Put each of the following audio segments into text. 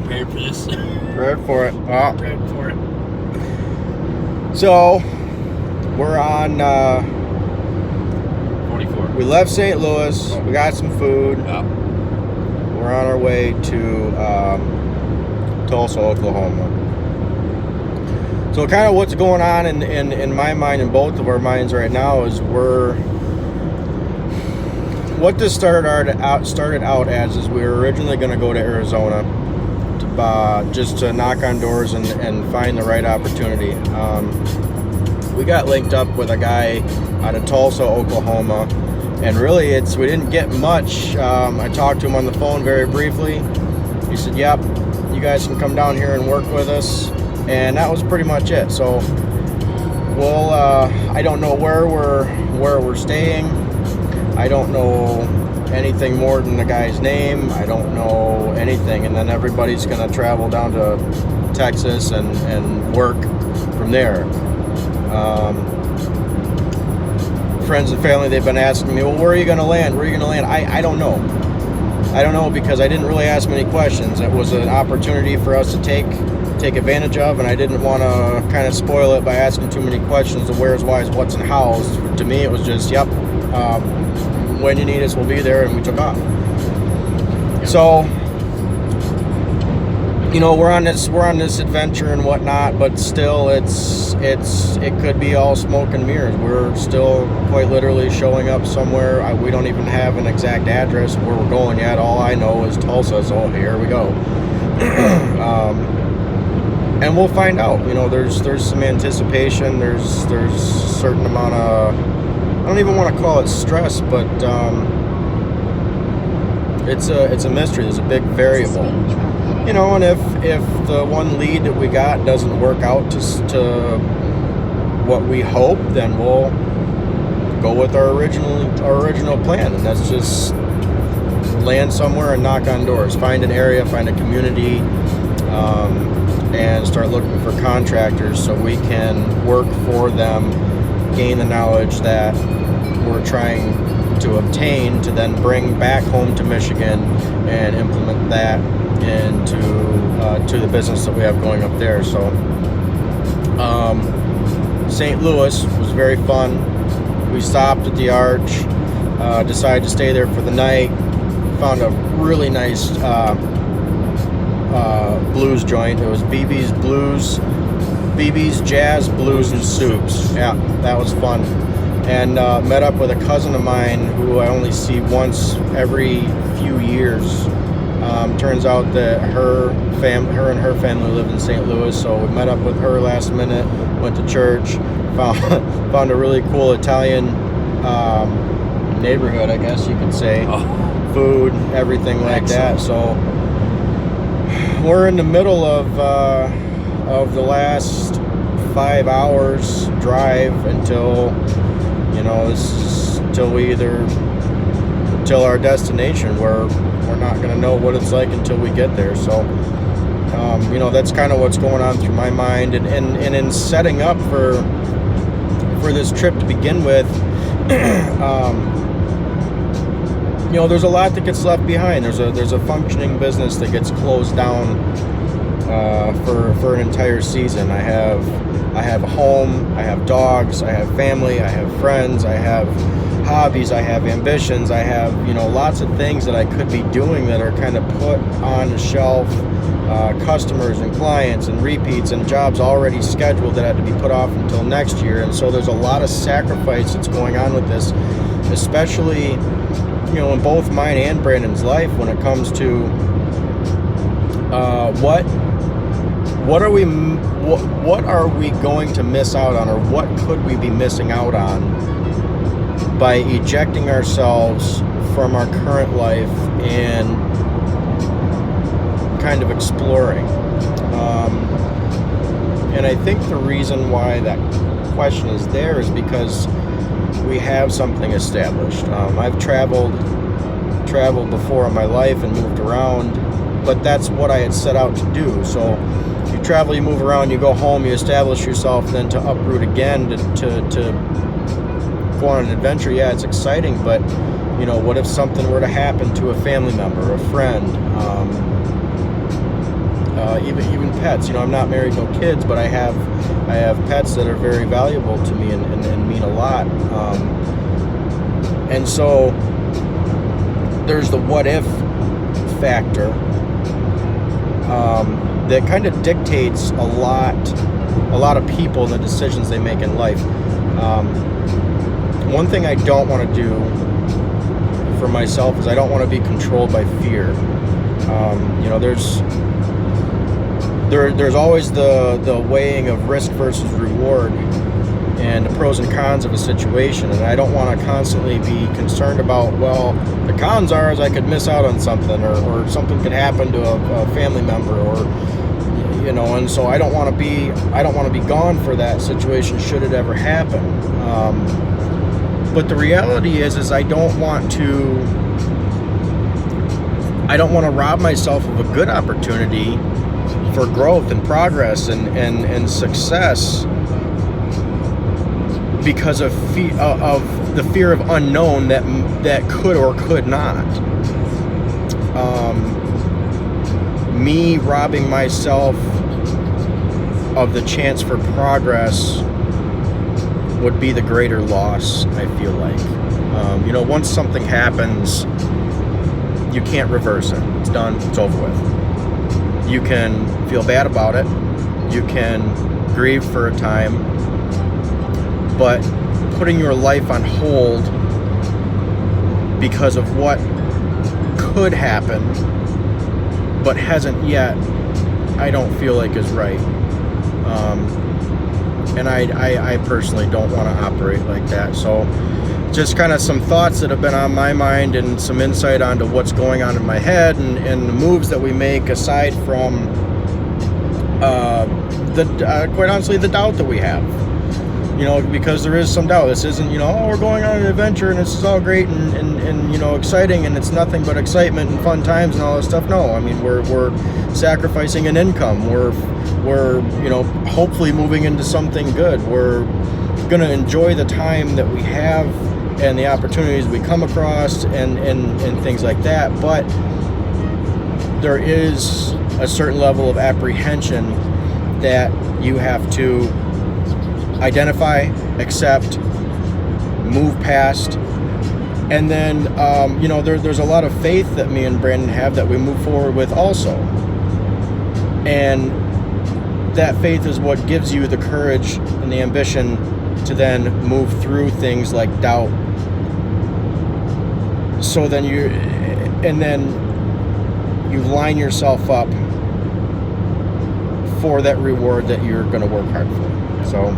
prepared for this. Prepared for it. Oh. Prepared for it. So, we're on, 44. we left St. Louis. We got some food. Yep. We're on our way to Tulsa, Oklahoma. So kind of what's going on in my mind and both of our minds right now is what this started out as is we were originally going to go to Arizona just to knock on doors and find the right opportunity. We got linked up with a guy out of Tulsa, Oklahoma, and really we didn't get much. I talked to him on the phone very briefly. He said, yep, you guys can come down here and work with us, and that was pretty much it. So we'll I don't know where we're staying. I don't know anything more than the guy's name. I don't know anything, and then everybody's gonna travel down to Texas and work from there. Friends and family, they've been asking me, well, where are you gonna land? Where are you gonna land? I don't know. I don't know, because I didn't really ask many questions. It was an opportunity for us to take advantage of, and I didn't want to kind of spoil it by asking too many questions of where's, why's, what's, and how's. To me, it was just, yep, when you need us, we'll be there, and we took off. So, you know, we're on this adventure and whatnot, but still, it could be all smoke and mirrors. We're still quite literally showing up somewhere. We don't even have an exact address of where we're going yet. All I know is Tulsa, so here we go. And we'll find out. You know, there's some anticipation. There's a certain amount of, I don't even want to call it stress, but it's a mystery. There's a big variable. You know, and if the one lead that we got doesn't work out to what we hope, then we'll go with our original plan, and that's just land somewhere and knock on doors, find an area, find a community, and start looking for contractors so we can work for them, gain the knowledge that we're trying to obtain to then bring back home to Michigan and implement that into to the business that we have going up there. So St. Louis was very fun. We stopped at the Arch, decided to stay there for the night, found a really nice blues joint. It was BB's Jazz, Blues, and Soups. Yeah, that was fun. And met up with a cousin of mine who I only see once every few years. Turns out that her and her family live in St. Louis, so we met up with her last minute, went to church, found a really cool Italian neighborhood, I guess you could say. Oh. Food, everything like Excellent. that. So we're in the middle of the last 5 hours drive until, you know, till our destination, where we're not going to know what it's like until we get there. So, you know, that's kind of what's going on through my mind. And in setting up for this trip to begin with, you know, there's a lot that gets left behind. There's a functioning business that gets closed down for an entire season. I have a home, I have dogs, I have family, I have friends, I have hobbies, I have ambitions, I have, you know, lots of things that I could be doing that are kind of put on the shelf, customers and clients and repeats and jobs already scheduled that had to be put off until next year. And so there's a lot of sacrifice that's going on with this, especially, you know, in both mine and Brandon's life when it comes to what are we going to miss out on, or what could we be missing out on by ejecting ourselves from our current life and kind of exploring. And I think the reason why that question is there is because we have something established. I've traveled before in my life and moved around, but that's what I had set out to do. So you travel, you move around, you go home, you establish yourself, then to uproot again, to go on an adventure. Yeah, it's exciting, but you know, what if something were to happen to a family member, a friend? even pets. You know, I'm not married, no kids, but I have pets that are very valuable to me and mean a lot. And so there's the what if factor that kind of dictates a lot of people and the decisions they make in life. One thing I don't want to do for myself is I don't want to be controlled by fear. You know, there's always the weighing of risk versus reward and the pros and cons of a situation, and I don't want to constantly be concerned about, well, the cons are is I could miss out on something, or something could happen to a family member, or you know, and so I don't want to be gone for that situation should it ever happen. But the reality is I don't want to rob myself of a good opportunity for growth and progress and success because of the fear of unknown that could or could not. Me robbing myself of the chance for progress would be the greater loss, I feel like. You know, once something happens, you can't reverse it. It's done. It's over with. You can feel bad about it. You can grieve for a time. But putting your life on hold because of what could happen but hasn't yet, I don't feel like is right. And I personally don't want to operate like that. So just kind of some thoughts that have been on my mind and some insight onto what's going on in my head and the moves that we make aside from quite honestly the doubt that we have. You know, because there is some doubt. This isn't, you know, oh, we're going on an adventure and this is all great and you know, exciting, and it's nothing but excitement and fun times and all this stuff. No, I mean, we're sacrificing an income. We're you know, hopefully moving into something good. We're going to enjoy the time that we have and the opportunities we come across and things like that. But there is a certain level of apprehension that you have to identify, accept, move past, and then you know, there's a lot of faith that me and Brandon have that we move forward with also, and that faith is what gives you the courage and the ambition to then move through things like doubt. So then you line yourself up for that reward that you're going to work hard for. So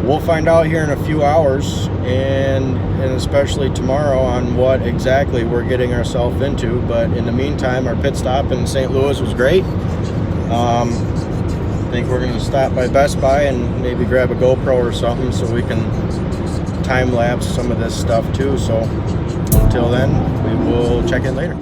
we'll find out here in a few hours, and especially tomorrow, on what exactly we're getting ourselves into. But in the meantime, our pit stop in St. Louis was great. I think we're going to stop by Best Buy and maybe grab a GoPro or something so we can time lapse some of this stuff too. So until then, we will check in later.